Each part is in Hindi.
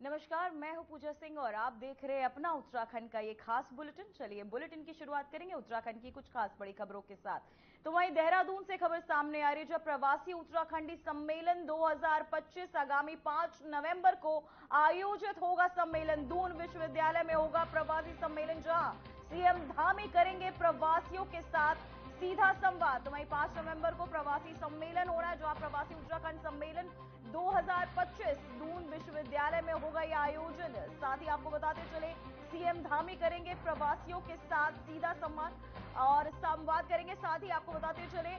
नमस्कार, मैं हूं पूजा सिंह और आप देख रहे हैं अपना उत्तराखंड का ये खास बुलेटिन। चलिए बुलेटिन की शुरुआत करेंगे उत्तराखंड की कुछ खास बड़ी खबरों के साथ। तो वहीं देहरादून से खबर सामने आ रही है, जब प्रवासी उत्तराखंडी सम्मेलन 2025 आगामी 5 नवंबर को आयोजित होगा। सम्मेलन दून विश्वविद्यालय में होगा प्रवासी सम्मेलन, जहां सीएम धामी करेंगे प्रवासियों के साथ सीधा संवाद। तो वहीं 5 नवंबर को प्रवासी सम्मेलन हो रहा है, जहां प्रवासी उत्तराखंड सम्मेलन 2025 दून विश्वविद्यालय में होगा यह आयोजन। साथ ही आपको बताते चले, सीएम धामी करेंगे प्रवासियों के साथ सीधा संवाद करेंगे। साथ ही आपको बताते चले,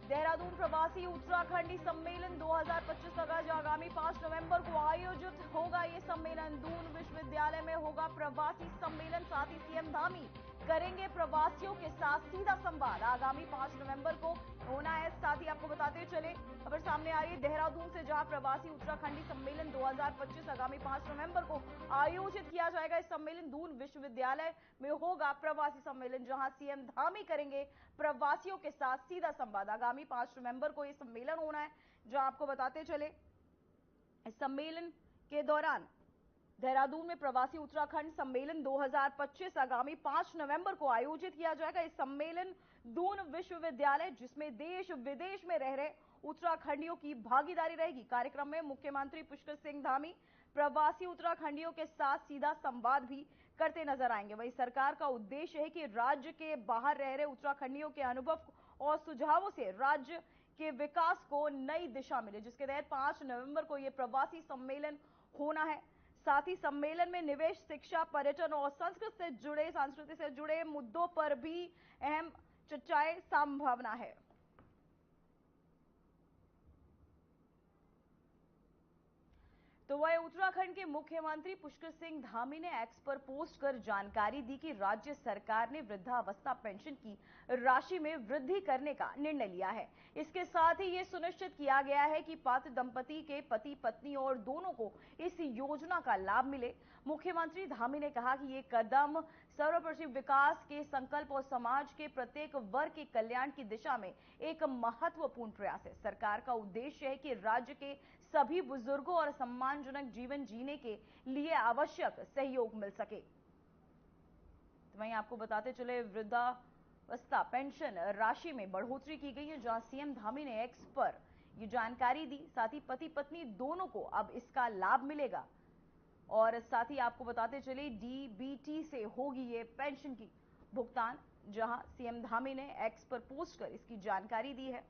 देहरादून प्रवासी उत्तराखंडी सम्मेलन 2025 आगामी 5 नवंबर को आयोजित होगा। ये सम्मेलन दून विश्वविद्यालय में होगा प्रवासी सम्मेलन। साथ ही सीएम धामी करेंगे प्रवासियों के साथ सीधा संवाद। आगामी 5 नवंबर को होना है। साथ ही आपको बताते चले, खबर सामने आ रही है देहरादून से, जहां प्रवासी उत्तराखंडी सम्मेलन 2025 आगामी 5 नवंबर को आयोजित किया जाएगा। इस सम्मेलन दून विश्वविद्यालय में होगा प्रवासी सम्मेलन, जहां सीएम धामी करेंगे प्रवासियों के साथ सीधा संवाद। आगामी 5 नवंबर को यह सम्मेलन होना है, जहां आपको बताते चले इस सम्मेलन के दौरान देहरादून में प्रवासी उत्तराखंड सम्मेलन 2025 आगामी 5 नवंबर को आयोजित किया जाएगा। इस सम्मेलन दून विश्वविद्यालय, जिसमें देश विदेश में रह रहे उत्तराखंडियों की भागीदारी रहेगी। कार्यक्रम में मुख्यमंत्री पुष्कर सिंह धामी प्रवासी उत्तराखंडियों के साथ सीधा संवाद भी करते नजर आएंगे। वहीं सरकार का उद्देश्य है कि राज्य के बाहर रह रहे उत्तराखंडियों के अनुभव और सुझावों से राज्य के विकास को नई दिशा मिले, जिसके तहत 5 नवंबर को यह प्रवासी सम्मेलन होना है। साथ ही सम्मेलन में निवेश, शिक्षा, पर्यटन और संस्कृति से जुड़े मुद्दों पर भी अहम चर्चाएं संभावना है। तो वह उत्तराखंड के मुख्यमंत्री पुष्कर सिंह धामी ने एक्स पर पोस्ट कर जानकारी दी कि राज्य सरकार ने वृद्धावस्था पेंशन की राशि में वृद्धि करने का निर्णय लिया है। इसके साथ ही यह सुनिश्चित किया गया है कि पात्र दंपति के पति पत्नी और दोनों को इस योजना का लाभ मिले। मुख्यमंत्री धामी ने कहा कि यह कदम सर्वोपरि विकास के संकल्प और समाज के प्रत्येक वर्ग के कल्याण की दिशा में एक महत्वपूर्ण प्रयास है। सरकार का उद्देश्य है कि राज्य के सभी बुजुर्गों और सम्मानजनक जीवन जीने के लिए आवश्यक सहयोग मिल सके। तो वहीं आपको बताते चले, वृद्धावस्था पेंशन राशि में बढ़ोतरी की गई है, जहां सीएम धामी ने एक्स पर यह जानकारी दी। साथ ही पति पत्नी दोनों को अब इसका लाभ मिलेगा। और साथ ही आपको बताते चले, डीबीटी से होगी ये पेंशन की भुगतान, जहां सीएम धामी ने एक्स पर पोस्ट कर इसकी जानकारी दी है।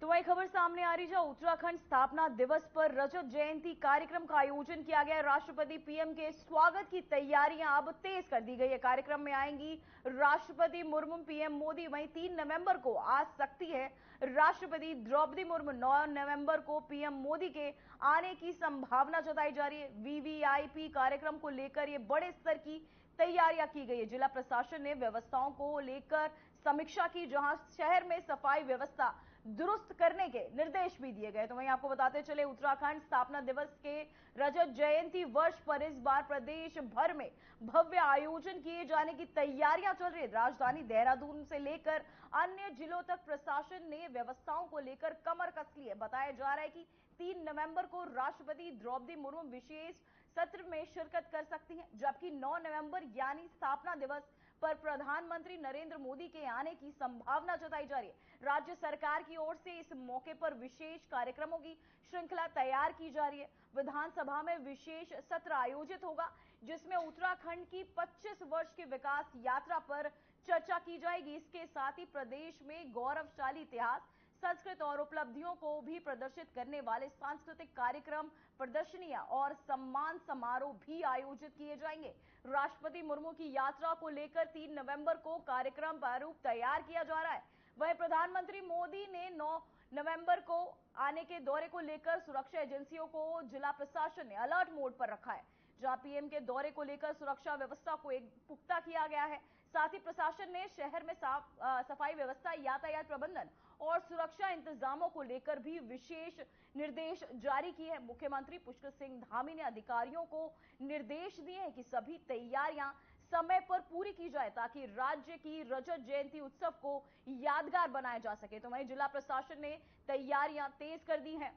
तो वही खबर सामने आ रही है, उत्तराखंड स्थापना दिवस पर रजत जयंती कार्यक्रम का आयोजन किया गया। राष्ट्रपति पीएम के स्वागत की तैयारियां अब तेज कर दी गई है। कार्यक्रम में आएंगी राष्ट्रपति मुर्मू, पीएम मोदी। वहीं 3 नवंबर को आ सकती है राष्ट्रपति द्रौपदी मुर्मू। 9 नवंबर को पीएम मोदी के आने की संभावना जताई जा रही है। वीवीआईपी कार्यक्रम को लेकर यह बड़े स्तर की तैयारियां की गई है। जिला प्रशासन ने व्यवस्थाओं को लेकर समीक्षा की, जहां शहर में सफाई व्यवस्था दुरुस्त करने के निर्देश भी दिए गए। तो वहीं आपको बताते चले, उत्तराखंड स्थापना दिवस के रजत जयंती वर्ष पर इस बार प्रदेश भर में भव्य आयोजन किए जाने की तैयारियां चल रही है। राजधानी देहरादून से लेकर अन्य जिलों तक प्रशासन ने व्यवस्थाओं को लेकर कमर कस ली है। बताया जा रहा है कि 3 नवंबर को राष्ट्रपति द्रौपदी मुर्मू विशेष सत्र में शिरकत कर सकती हैं, जबकि 9 नवंबर यानी स्थापना दिवस पर प्रधानमंत्री नरेंद्र मोदी के आने की संभावना जताई जा रही है। राज्य सरकार की ओर से इस मौके पर विशेष कार्यक्रमों की श्रृंखला तैयार की जा रही है। विधानसभा में विशेष सत्र आयोजित होगा, जिसमें उत्तराखंड की 25 वर्ष की विकास यात्रा पर चर्चा की जाएगी। इसके साथ ही प्रदेश में गौरवशाली इतिहास, संस्कृति और उपलब्धियों को भी प्रदर्शित करने वाले सांस्कृतिक कार्यक्रम, प्रदर्शनियां और सम्मान समारोह भी आयोजित किए जाएंगे। राष्ट्रपति मुर्मू की यात्रा को लेकर 3 नवंबर को कार्यक्रम प्रारूप तैयार किया जा रहा है। वहीं प्रधानमंत्री मोदी ने 9 नवंबर को आने के दौरे को लेकर सुरक्षा एजेंसियों को जिला प्रशासन ने अलर्ट मोड पर रखा है, जहां पीएम के दौरे को लेकर सुरक्षा व्यवस्था को एक पुख्ता किया गया है। साथ ही प्रशासन ने शहर में सफाई व्यवस्था, यातायात प्रबंधन और सुरक्षा इंतजामों को लेकर भी विशेष निर्देश जारी किए हैं। मुख्यमंत्री पुष्कर सिंह धामी ने अधिकारियों को निर्देश दिए हैं कि सभी तैयारियां समय पर पूरी की जाए ताकि राज्य की रजत जयंती उत्सव को यादगार बनाया जा सके। तो वहीं जिला प्रशासन ने तैयारियां तेज कर दी हैं।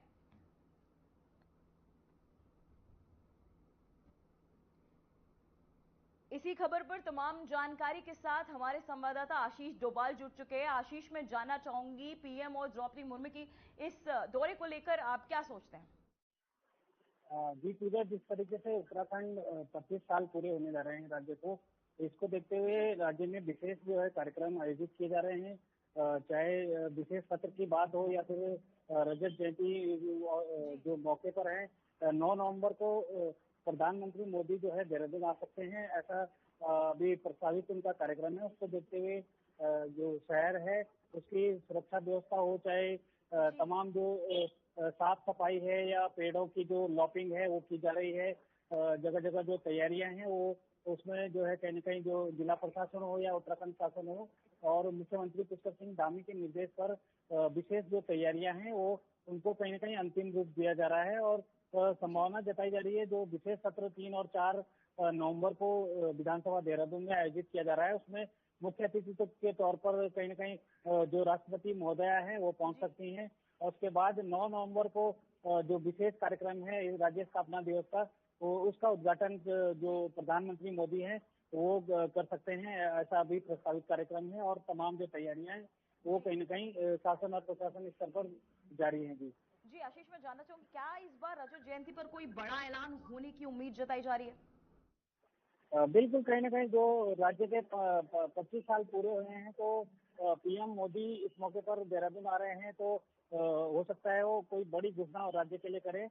इसी खबर पर तमाम जानकारी के साथ हमारे संवाददाता आशीष डोभाल जुड़ चुके हैं। आशीष, मैं जानना चाहूंगी पीएम और द्रौपदी मुर्मू की इस दौरे को लेकर आप क्या सोचते हैं? जी पूजा, जिस तरीके से उत्तराखंड 25 साल पूरे होने जा रहे हैं राज्य को, इसको देखते हुए राज्य में विशेष जो है कार्यक्रम आयोजित किए जा रहे हैं। चाहे विशेष सत्र की बात हो या फिर रजत जयंती जो मौके पर है, 9 नवंबर को प्रधानमंत्री मोदी जो है देहरादून आ सकते हैं, ऐसा अभी प्रस्तावित उनका कार्यक्रम है। उसको देखते हुए जो शहर है उसकी सुरक्षा व्यवस्था हो, चाहे तमाम जो साफ सफाई है या पेड़ों की जो लॉपिंग है वो की जा रही है। जगह जगह जो तैयारियां हैं वो उसमें जो है कहीं न कहीं जो जिला प्रशासन हो या उत्तराखंड शासन हो और मुख्यमंत्री पुष्कर सिंह धामी के निर्देश पर विशेष जो तैयारियां हैं वो उनको कहीं न कहीं अंतिम रूप दिया जा रहा है। और संभावना जताई जा रही है जो विशेष सत्र 3 और 4 नवंबर को विधानसभा देहरादून में आयोजित किया जा रहा है, उसमें मुख्य अतिथि के तौर पर कहीं न कहीं जो राष्ट्रपति महोदया है वो पहुंच सकती हैं। और उसके बाद 9 नवंबर को जो विशेष कार्यक्रम है राज्य स्थापना दिवस का, तो उसका उद्घाटन जो प्रधानमंत्री मोदी हैं वो कर सकते हैं, ऐसा अभी प्रस्तावित कार्यक्रम है। और तमाम जो तैयारियां हैं वो कहीं न कहीं शासन और प्रशासन स्तर पर जारी है। जी जी आशीष, मैं जानना चाहूंगी क्या इस बार रजत जयंती पर कोई बड़ा ऐलान होने की उम्मीद जताई जा रही है? बिल्कुल, कहीं न कहीं जो राज्य के 25 साल पूरे हुए हैं तो पीएम मोदी इस मौके पर देहरादून आ रहे हैं, तो हो सकता है वो कोई बड़ी घोषणा राज्य के लिए करे।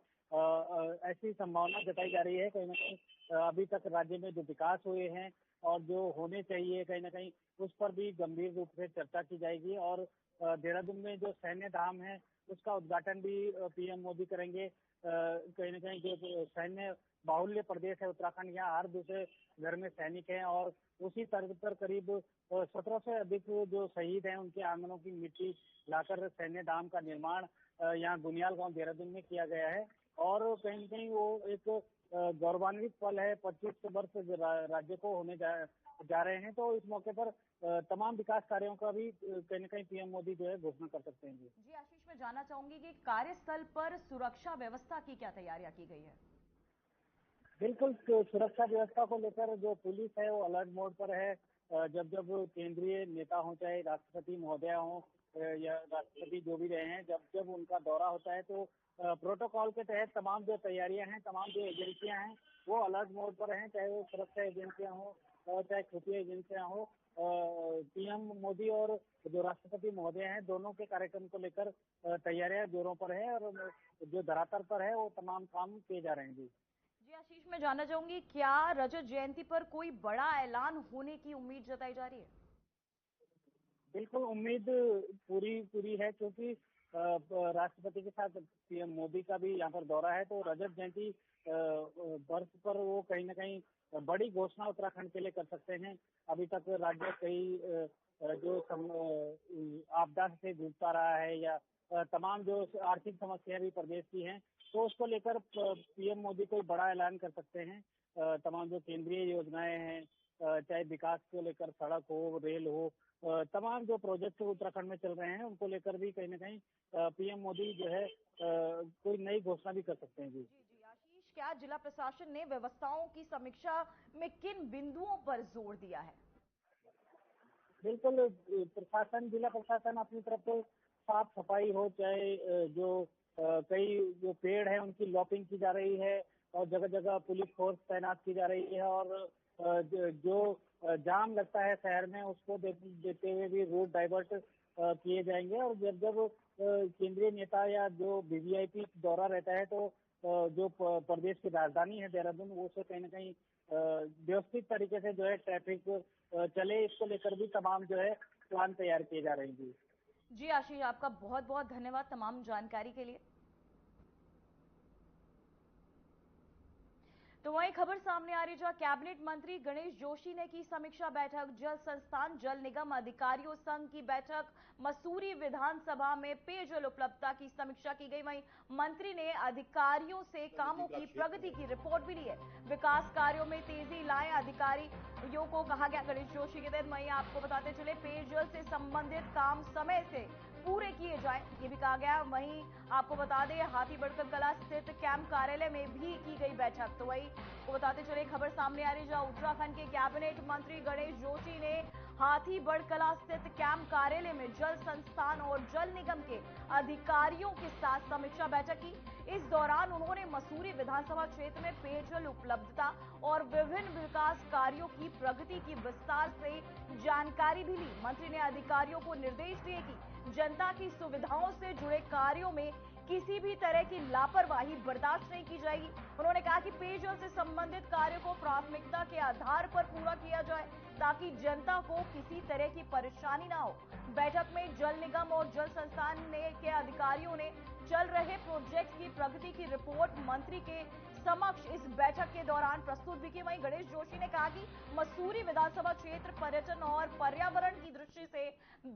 ऐसी संभावना जताई जा रही है। कहीं न कहीं अभी तक राज्य में जो विकास हुए हैं और जो होने चाहिए कहीं न कहीं उस पर भी गंभीर रूप से चर्चा की जाएगी। और देहरादून में जो सैन्य धाम है उसका उद्घाटन भी पीएम मोदी करेंगे। कहीं न कहीं जो सैन्य बाहुल्य प्रदेश है उत्तराखंड, यहाँ हर दूसरे घर में सैनिक हैं और उसी तर्ज पर करीब 17 से अधिक जो शहीद हैं उनके आंगनों की मिट्टी लाकर सैन्य धाम का निर्माण यहाँ गुनियाल गांव देहरादून में किया गया है। और कहीं न कहीं वो एक गौरवान्वित पल है। 25 वर्ष राज्य को होने जा रहे हैं, तो इस मौके पर तमाम विकास कार्यों का भी कहीं न कहीं पीएम मोदी जो है घोषणा कर सकते हैं। जी आशीष, मैं जानना चाहूंगी कि कार्यस्थल पर सुरक्षा व्यवस्था की क्या तैयारियां की गई है? बिल्कुल, तो सुरक्षा व्यवस्था को लेकर जो पुलिस है वो अलर्ट मोड पर है। जब जब केंद्रीय नेता हो, चाहे राष्ट्रपति महोदया हो या राष्ट्रपति जो भी रहे हैं, जब जब उनका दौरा होता है तो प्रोटोकॉल के तहत तमाम जो तैयारियां हैं, तमाम जो एजेंसियां हैं वो अलर्ट मोड पर हैं, चाहे वो सुरक्षा एजेंसियां हो और चाहे खुफिया एजेंसियां हो। पीएम मोदी और जो राष्ट्रपति महोदय हैं दोनों के कार्यक्रम को लेकर तैयारियां जोरों पर है और जो धरातल पर है वो तमाम काम किए जा रहे हैं। जी जी आशीष, मैं जानना चाहूंगी क्या रजत जयंती पर कोई बड़ा ऐलान होने की उम्मीद जताई जा रही है? बिल्कुल, उम्मीद पूरी पूरी है, क्योंकि राष्ट्रपति के साथ पीएम मोदी का भी यहाँ पर दौरा है, तो रजत जयंती वर्ष पर वो कहीं न कहीं बड़ी घोषणा उत्तराखंड के लिए कर सकते हैं। अभी तक राज्य कई जो आपदा से जूझता रहा है या तमाम जो आर्थिक समस्या भी प्रदेश की हैं, तो उसको लेकर पीएम मोदी कोई बड़ा ऐलान कर सकते हैं। तमाम जो केंद्रीय योजनाएं हैं, चाहे विकास को लेकर सड़क हो, रेल हो, तमाम जो प्रोजेक्ट उत्तराखंड में चल रहे हैं उनको लेकर भी कहीं न कहीं पीएम मोदी जो है कोई नई घोषणा भी कर सकते हैं। जी जी आशीष, क्या जिला प्रशासन ने व्यवस्थाओं की समीक्षा में किन बिंदुओं पर जोर दिया है? बिल्कुल, प्रशासन, जिला प्रशासन अपनी तरफ से साफ सफाई हो, चाहे जो कई जो पेड़ है उनकी लॉपिंग की जा रही है और जगह जगह पुलिस फोर्स तैनात की जा रही है। और जो जाम लगता है शहर में उसको देते हुए भी रूट डाइवर्ट किए जाएंगे। और जब जब केंद्रीय नेता या जो वीवीआईपी दौरा रहता है तो जो प्रदेश की राजधानी है देहरादून, वो से कहीं न कहीं व्यवस्थित तरीके से जो है ट्रैफिक चले, इसको लेकर भी तमाम जो है प्लान तैयार किए जा रहे हैं। जी आशीष, आपका बहुत बहुत धन्यवाद तमाम जानकारी के लिए। तो वहीं खबर सामने आ रही जहां कैबिनेट मंत्री गणेश जोशी ने की समीक्षा बैठक। जल संस्थान जल निगम अधिकारियों संघ की बैठक। मसूरी विधानसभा में पेयजल उपलब्धता की समीक्षा की गई। वहीं मंत्री ने अधिकारियों से कामों की प्रगति की रिपोर्ट भी ली है। विकास कार्यों में तेजी लाएं अधिकारियों को कहा गया। गणेश जोशी के तहत वहीं आपको बताते चले पेयजल से संबंधित काम समय से पूरे किए जाए, ये भी कहा गया। वहीं आपको बता दें हाथीबड़कल कला स्थित कैंप कार्यालय में भी की गई बैठक। तो वहीं को बताते चले खबर सामने आ रही जहां उत्तराखंड के कैबिनेट मंत्री गणेश जोशी ने हाथीबड़ कला स्थित कैंप कार्यालय में जल संस्थान और जल निगम के अधिकारियों के साथ समीक्षा बैठक की। इस दौरान उन्होंने मसूरी विधानसभा क्षेत्र में पेयजल उपलब्धता और विभिन्न विकास कार्यों की प्रगति की विस्तार से जानकारी भी ली। मंत्री ने अधिकारियों को निर्देश दिए कि जनता की सुविधाओं से जुड़े कार्यों में किसी भी तरह की लापरवाही बर्दाश्त नहीं की जाएगी। उन्होंने कहा कि पेयजल से संबंधित कार्यों को प्राथमिकता के आधार पर पूरा किया जाए ताकि जनता को किसी तरह की परेशानी ना हो। बैठक में जल निगम और जल संस्थान के अधिकारियों ने चल रहे प्रोजेक्ट की प्रगति की रिपोर्ट मंत्री के समक्ष इस बैठक के दौरान प्रस्तुत भी की। वहीं गणेश जोशी ने कहा कि मसूरी विधानसभा क्षेत्र पर्यटन और पर्यावरण की दृष्टि से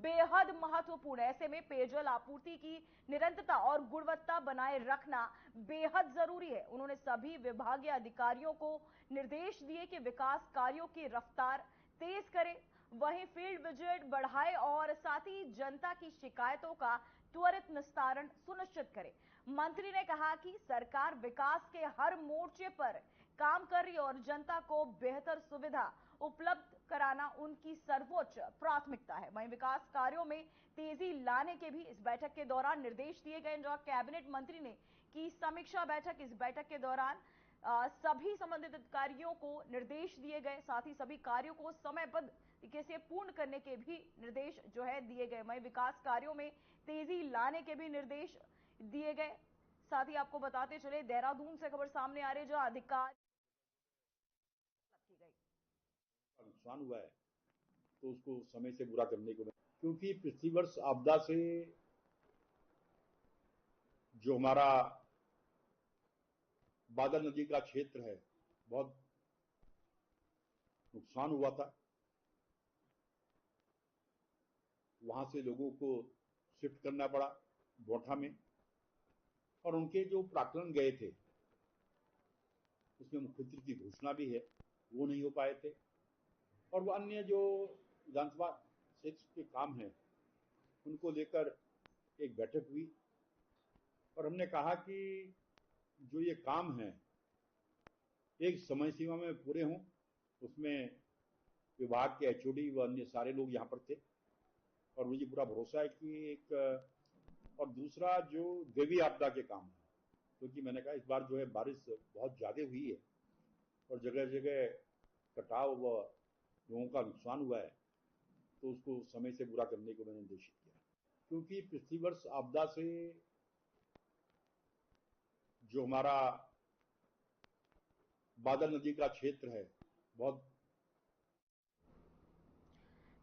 बेहद महत्वपूर्ण है। ऐसे में पेयजल आपूर्ति की निरंतरता और गुणवत्ता बनाए रखना बेहद जरूरी है। उन्होंने सभी विभागीय अधिकारियों को निर्देश दिए कि विकास कार्यों की रफ्तार तेज करें, वहीं फील्ड विजिट बढ़ाए और साथ ही जनता की शिकायतों का त्वरित निस्तारण सुनिश्चित करें। मंत्री ने कहा कि सरकार विकास के हर मोर्चे पर काम कर रही है और जनता को बेहतर सुविधा उपलब्ध कराना उनकी सर्वोच्च प्राथमिकता है। वहीं विकास कार्यों में तेजी लाने के भी इस बैठक के दौरान निर्देश दिए गए। जहां कैबिनेट मंत्री ने की समीक्षा बैठक, इस बैठक के दौरान सभी संबंधित अधिकारियों को निर्देश दिए गए, साथ ही सभी कार्यों को समयबद्ध तरीके से पूर्ण करने के भी निर्देश जो है दिए गए। वहीं विकास कार्यों में तेजी लाने के भी निर्देश दिए गए। साथ ही आपको बताते चले देहरादून से खबर सामने आ रही है जहां अधिकार की गई नुकसान हुआ है तो उसको समय से पूरा करने को, क्योंकि पिछली वर्ष आपदा से जो हमारा बादल नदी का क्षेत्र है बहुत नुकसान हुआ था। वहां से लोगों को शिफ्ट करना पड़ा बोठा में, और उनके जो प्राक्कलन गए थे उसमें मुख्यमंत्री की घोषणा भी है, वो नहीं हो पाए थे। और वो अन्य जो विधानसभा क्षेत्र के काम हैं उनको लेकर एक बैठक हुई और हमने कहा कि जो ये काम है एक समय सीमा में पूरे हों। उसमें विभाग के एचओडी व अन्य सारे लोग यहाँ पर थे और मुझे पूरा भरोसा है कि एक, और दूसरा जो देवी आपदा के काम है, क्योंकि मैंने कहा इस बार जो है बारिश बहुत ज्यादा हुई है और जगह जगह कटाव व लोगों का नुकसान हुआ है, तो उसको समय से पूरा करने को मैंने निर्देशित किया। क्योंकि पिछली वर्ष आपदा से जो हमारा बादल नदी का क्षेत्र है बहुत।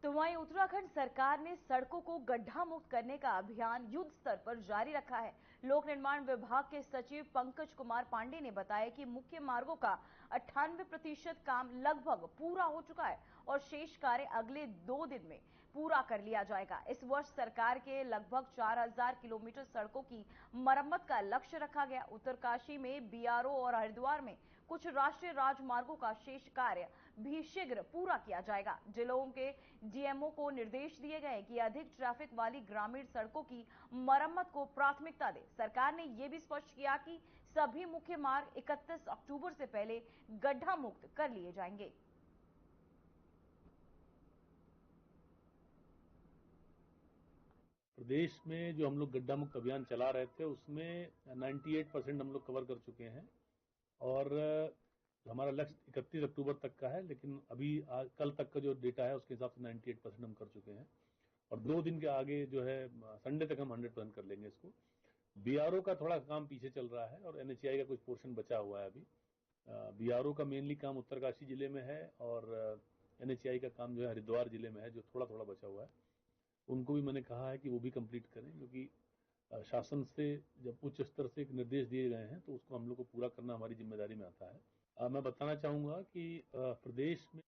तो वहीं उत्तराखंड सरकार ने सड़कों को गड्ढा मुक्त करने का अभियान युद्ध स्तर पर जारी रखा है। लोक निर्माण विभाग के सचिव पंकज कुमार पांडे ने बताया कि मुख्य मार्गों का 98% काम लगभग पूरा हो चुका है और शेष कार्य अगले 2 दिन में पूरा कर लिया जाएगा। इस वर्ष सरकार के लगभग 4000 किलोमीटर सड़कों की मरम्मत का लक्ष्य रखा गया। उत्तरकाशी में बीआरओ और हरिद्वार में कुछ राष्ट्रीय राजमार्गों का शेष कार्य भी शीघ्र पूरा किया जाएगा। जिलों के डीएमओ को निर्देश दिए गए कि अधिक ट्रैफिक वाली ग्रामीण सड़कों की मरम्मत को प्राथमिकता दें। सरकार ने यह भी स्पष्ट किया कि सभी मुख्य मार्ग 31 अक्टूबर से पहले गड्ढा मुक्त कर लिए जाएंगे। प्रदेश में जो हम लोग गड्ढा मुक्त अभियान चला रहे थे उसमें 98% हम लोग कवर कर चुके हैं और हमारा लक्ष्य 31 अक्टूबर तक का है, लेकिन अभी कल तक का जो डेटा है उसके हिसाब से 98% हम कर चुके हैं और 2 दिन के आगे जो है संडे तक हम 100% कर लेंगे इसको। बीआरओ का थोड़ा काम पीछे चल रहा है और एनएचएआई का कुछ पोर्शन बचा हुआ है अभी। बीआरओ का मेनली काम उत्तरकाशी जिले में है और एनएचएआई का काम जो है हरिद्वार जिले में है, जो थोड़ा थोड़ा बचा हुआ है। उनको भी मैंने कहा है कि वो भी कंप्लीट करें, क्योंकि शासन से जब उच्च स्तर से एक निर्देश दिए गए हैं तो उसको हम लोग को पूरा करना हमारी जिम्मेदारी में आता है। मैं बताना चाहूंगा कि प्रदेश में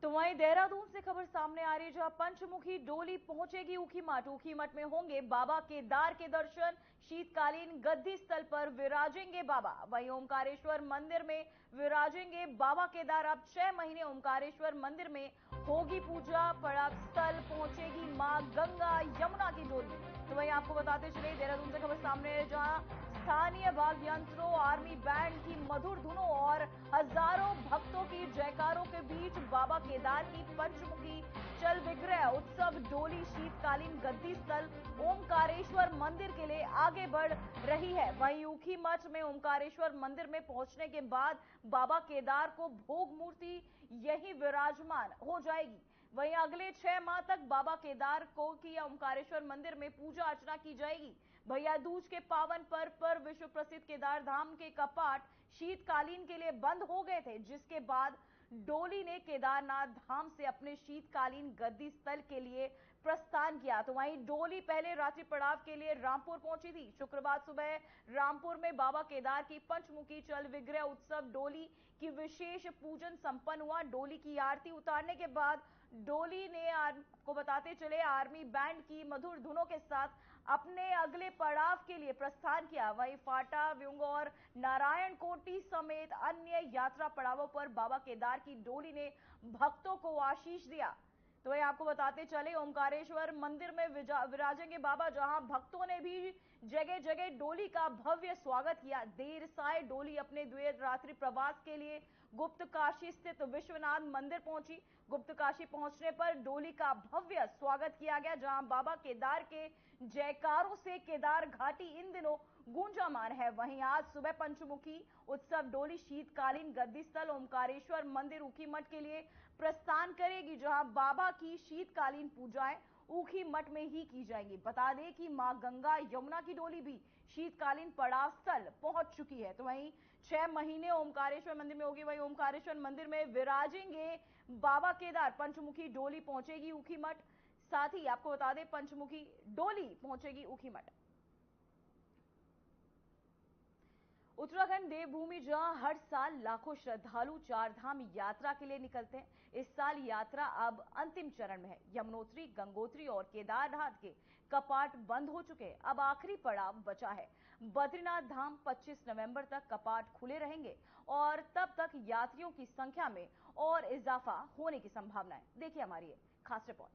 तो वहीं देहरादून से खबर सामने आ रही है, जहां पंचमुखी डोली पहुंचेगी ऊखीमठ। ऊखीमठ में होंगे बाबा केदार के दर्शन। शीतकालीन गद्दी स्थल पर विराजेंगे बाबा। वहीं ओमकारेश्वर मंदिर में विराजेंगे बाबा केदार। अब 6 महीने ओमकारेश्वर मंदिर में होगी पूजा। पड़ाव स्थल पहुंचेगी मां गंगा यमुना की डोली। तो वहीं आपको बताते चले, देहरादून से खबर सामने है, जहां स्थानीय वाद्य यंत्रों, आर्मी बैंड की मधुर धुनों और हजारों भक्तों की जयकारों के बीच बाबा केदार की पंचमुखी चल विग्रह उत्सव डोली शीतकालीन गद्दी स्थल ओमकारेश्वर मंदिर के लिए आगे बढ़ रही है। वहीं ऊखीमठ में ओमकारेश्वर मंदिर में पहुंचने के बाद बाबा केदार को भोग मूर्ति यही विराजमान हो जाएगी। वहीं अगले 6 माह तक बाबा केदार को की ओमकारेश्वर मंदिर में पूजा अर्चना की जाएगी। भैया दूज के पावन पर्व पर विश्व प्रसिद्ध केदार धाम के कपाट शीतकालीन के लिए बंद हो गए थे, जिसके बाद डोली ने केदारनाथ धाम से अपने शीतकालीन गद्दी स्थल के लिए प्रस्थान किया। तो वहीं डोली पहले रात्रि पड़ाव के लिए रामपुर पहुंची थी। शुक्रवार सुबह रामपुर में बाबा केदार की पंचमुखी चल विग्रह उत्सव डोली की विशेष पूजन संपन्न हुआ। डोली की आरती उतारने के बाद डोली ने आपको बताते चले आर्मी बैंड की मधुर धुनों के साथ अपने अगले पड़ाव के लिए प्रस्थान किया। वहीं फाटा, व्युंग और नारायण कोटी समेत अन्य यात्रा पड़ावों पर बाबा केदार की डोली ने भक्तों को आशीष दिया। तो ये आपको बताते चले, ओमकारेश्वर मंदिर में विराजेंगे बाबा, जहां भक्तों ने भी जगह जगह डोली का भव्य स्वागत किया। देर साय डोली अपने द्वैत रात्रि प्रवास के लिए गुप्त काशी स्थित विश्वनाथ मंदिर पहुंची। गुप्त काशी पहुंचने पर डोली का भव्य स्वागत किया गया, जहां बाबा केदार के जयकारों से केदार घाटी इन दिनों गूंजामान है। वहीं आज सुबह पंचमुखी उत्सव डोली शीतकालीन गद्दी स्थल ओमकारेश्वर मंदिर ऊखीमठ के लिए प्रस्थान करेगी, जहां बाबा की शीतकालीन पूजाएं ऊखीमठ में ही की जाएंगी। बता दें कि मां गंगा यमुना की डोली भी शीतकालीन पड़ाव स्थल पहुंच चुकी है। तो वहीं 6 महीने ओमकारेश्वर मंदिर में होगी। वहीं ओमकारेश्वर मंदिर में विराजेंगे बाबा केदार। पंचमुखी डोली पहुंचेगी ऊखीमठ। साथ ही आपको बता दें, पंचमुखी डोली पहुंचेगी ऊखीमठ। उत्तराखंड देवभूमि, जहां हर साल लाखों श्रद्धालु चारधाम यात्रा के लिए निकलते हैं, इस साल यात्रा अब अंतिम चरण में है। यमुनोत्री, गंगोत्री और केदारनाथ के कपाट बंद हो चुके हैं। अब आखिरी पड़ाव बचा है। बद्रीनाथ धाम 25 नवंबर तक कपाट खुले रहेंगे और तब तक यात्रियों की संख्या में और इजाफा होने की संभावना है। देखिए हमारी खास रिपोर्ट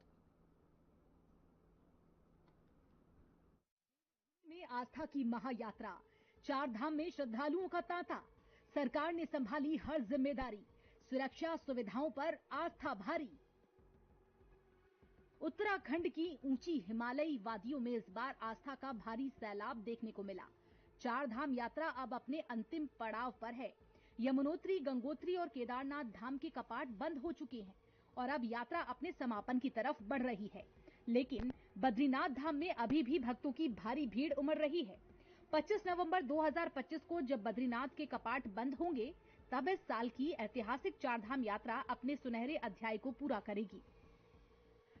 में आस्था की महायात्रा, चार धाम में श्रद्धालुओं का तांता। सरकार ने संभाली हर जिम्मेदारी, सुरक्षा सुविधाओं पर आस्था भारी। उत्तराखंड की ऊंची हिमालयी वादियों में इस बार आस्था का भारी सैलाब देखने को मिला। चार धाम यात्रा अब अपने अंतिम पड़ाव पर है। यमुनोत्री, गंगोत्री और केदारनाथ धाम के कपाट बंद हो चुके हैं और अब यात्रा अपने समापन की तरफ बढ़ रही है। लेकिन बद्रीनाथ धाम में अभी भी भक्तों की भारी भीड़ उमड़ रही है। 25 नवंबर 2025 को जब बद्रीनाथ के कपाट बंद होंगे, तब इस साल की ऐतिहासिक चारधाम यात्रा अपने सुनहरे अध्याय को पूरा करेगी।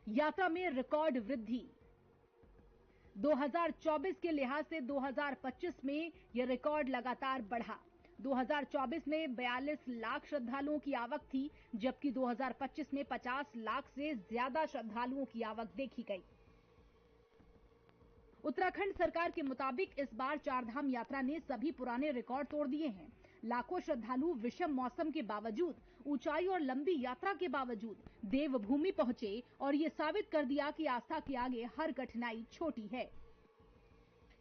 यात्रा में रिकॉर्ड वृद्धि। 2024 के लिहाज से 2025 में यह रिकॉर्ड लगातार बढ़ा। 2024 में 42 लाख श्रद्धालुओं की आवक थी, जबकि 2025 में 50 लाख से ज्यादा श्रद्धालुओं की आवक देखी गई। उत्तराखंड सरकार के मुताबिक इस बार चारधाम यात्रा ने सभी पुराने रिकॉर्ड तोड़ दिए हैं। लाखों श्रद्धालु विषम मौसम के बावजूद, ऊंचाई और लंबी यात्रा के बावजूद देवभूमि पहुंचे और ये साबित कर दिया कि आस्था के आगे हर कठिनाई छोटी है।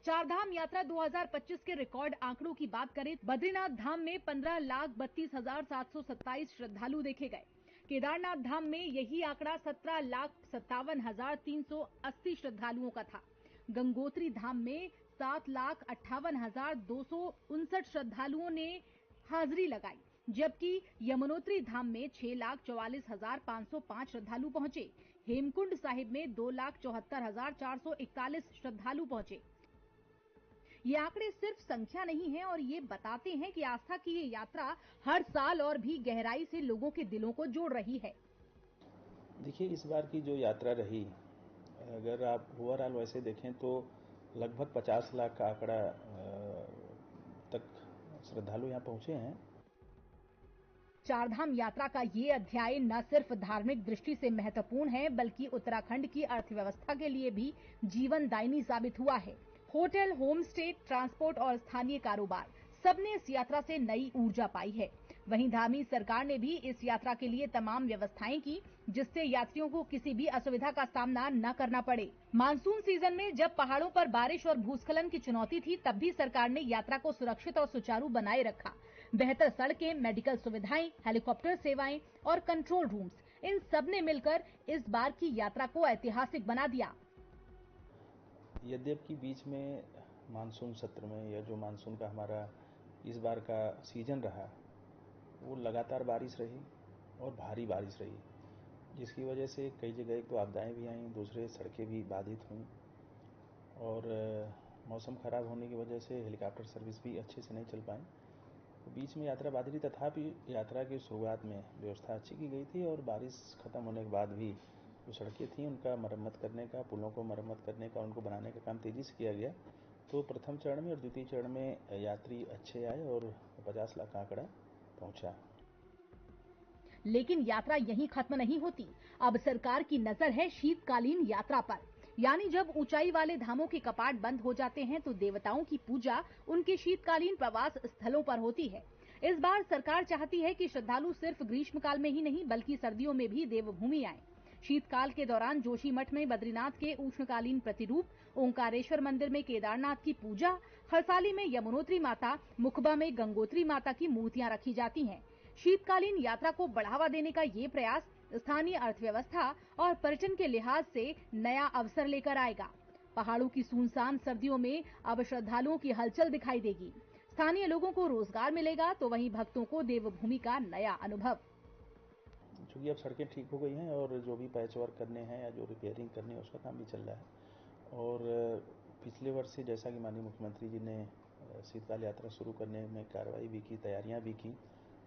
चारधाम यात्रा 2025 के रिकॉर्ड आंकड़ों की बात करें, बद्रीनाथ धाम में 15,32,727 श्रद्धालु देखे गए। केदारनाथ धाम में यही आंकड़ा 17,57,380 श्रद्धालुओं का था। गंगोत्री धाम में 7,58,259 श्रद्धालुओं ने हाजिरी लगाई, जबकि यमुनोत्री धाम में 6,44,505 श्रद्धालु पहुंचे। हेमकुंड साहिब में 2,74,441 श्रद्धालु पहुंचे। ये आंकड़े सिर्फ संख्या नहीं है और ये बताते हैं कि आस्था की ये यात्रा हर साल और भी गहराई से लोगों के दिलों को जोड़ रही है। देखिए, इस बार की जो यात्रा रही, अगर आप ओवरऑल वैसे देखें तो लगभग 50 लाख का आंकड़ा तक श्रद्धालु यहाँ पहुंचे हैं। चारधाम यात्रा का ये अध्याय न सिर्फ धार्मिक दृष्टि से महत्वपूर्ण है, बल्कि उत्तराखंड की अर्थव्यवस्था के लिए भी जीवनदायिनी साबित हुआ है। होटल, होम स्टे, ट्रांसपोर्ट और स्थानीय कारोबार सबने इस यात्रा से नई ऊर्जा पाई है। वहीं धामी सरकार ने भी इस यात्रा के लिए तमाम व्यवस्थाएं की, जिससे यात्रियों को किसी भी असुविधा का सामना न करना पड़े। मानसून सीजन में जब पहाड़ों पर बारिश और भूस्खलन की चुनौती थी, तब भी सरकार ने यात्रा को सुरक्षित और सुचारू बनाए रखा। बेहतर सड़कें, मेडिकल सुविधाएं, हेलीकॉप्टर सेवाएं और कंट्रोल रूम्स, इन सब ने मिलकर इस बार की यात्रा को ऐतिहासिक बना दिया। यद्यपि बीच में मानसून सत्र में या जो मानसून का हमारा इस बार का सीजन रहा, वो लगातार बारिश रही और भारी बारिश रही, जिसकी वजह से कई जगह तो आपदाएं भी आईं, दूसरे सड़कें भी बाधित हुईं और मौसम खराब होने की वजह से हेलीकॉप्टर सर्विस भी अच्छे से नहीं चल पाई। तो बीच में यात्रा बाधित रही, तथापि यात्रा की शुरुआत में व्यवस्था अच्छी की गई थी और बारिश खत्म होने के बाद भी जो सड़कें थीं उनका मरम्मत करने का, पुलों को मरम्मत करने का, उनको बनाने का काम तेज़ी से किया गया। तो प्रथम चरण में और द्वितीय चरण में यात्री अच्छे आए और 50 लाख का आंकड़ा पहुंचा। लेकिन यात्रा यहीं खत्म नहीं होती। अब सरकार की नजर है शीतकालीन यात्रा पर, यानी जब ऊंचाई वाले धामों के कपाट बंद हो जाते हैं तो देवताओं की पूजा उनके शीतकालीन प्रवास स्थलों पर होती है। इस बार सरकार चाहती है कि श्रद्धालु सिर्फ ग्रीष्मकाल में ही नहीं, बल्कि सर्दियों में भी देवभूमि आए। शीतकाल के दौरान जोशीमठ में बद्रीनाथ के उष्णकालीन प्रतिरूप, ओंकारेश्वर मंदिर में केदारनाथ की पूजा, खरसाली में यमुनोत्री माता, मुखबा में गंगोत्री माता की मूर्तियां रखी जाती हैं। शीतकालीन यात्रा को बढ़ावा देने का ये प्रयास स्थानीय अर्थव्यवस्था और पर्यटन के लिहाज से नया अवसर लेकर आएगा। पहाड़ों की सुनसान सर्दियों में अब श्रद्धालुओं की हलचल दिखाई देगी। स्थानीय लोगों को रोजगार मिलेगा तो वहीं भक्तों को देवभूमि का नया अनुभव। चूँकि अब सड़कें ठीक हो गई हैं और जो भी पैच वर्क करने हैं या जो रिपेयरिंग करनी है उसका काम भी चल रहा है। और पिछले वर्ष से जैसा कि माननीय मुख्यमंत्री जी ने शीतकाल यात्रा शुरू करने में कार्रवाई भी की, तैयारियां भी की,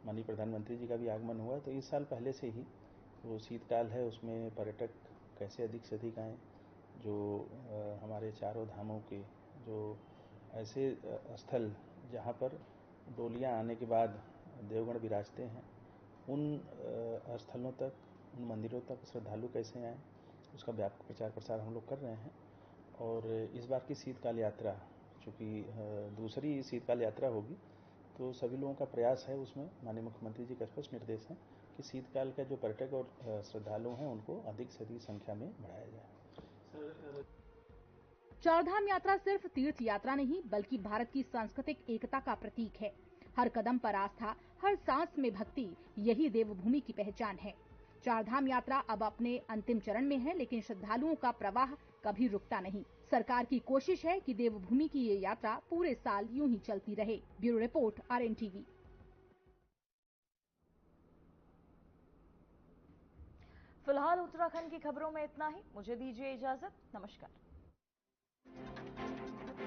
माननीय प्रधानमंत्री जी का भी आगमन हुआ, तो इस साल पहले से ही वो शीतकाल है उसमें पर्यटक कैसे अधिक से अधिक आएँ। जो हमारे चारों धामों के जो ऐसे स्थल जहाँ पर डोलियाँ आने के बाद देवगण विराजते हैं, उन स्थलों तक, उन मंदिरों तक श्रद्धालु कैसे आएँ, उसका व्यापक प्रचार प्रसार हम लोग कर रहे हैं। और इस बार की शीतकाल यात्रा चूँकि दूसरी शीतकाल यात्रा होगी, तो सभी लोगों का प्रयास है, उसमें माननीय मुख्यमंत्री जी का स्पष्ट निर्देश है कि शीतकाल का जो पर्यटक और श्रद्धालु हैं उनको अधिक से अधिक संख्या में बढ़ाया जाए। चारधाम यात्रा सिर्फ तीर्थ यात्रा नहीं, बल्कि भारत की सांस्कृतिक एकता का प्रतीक है। हर कदम पर आस्था, हर सांस में भक्ति, यही देवभूमि की पहचान है। चारधाम यात्रा अब अपने अंतिम चरण में है, लेकिन श्रद्धालुओं का प्रवाह कभी रुकता नहीं। सरकार की कोशिश है कि देवभूमि की ये यात्रा पूरे साल यूं ही चलती रहे। Bureau report, RNTV। फिलहाल उत्तराखंड की खबरों में इतना ही। मुझे दीजिए इजाजत। नमस्कार।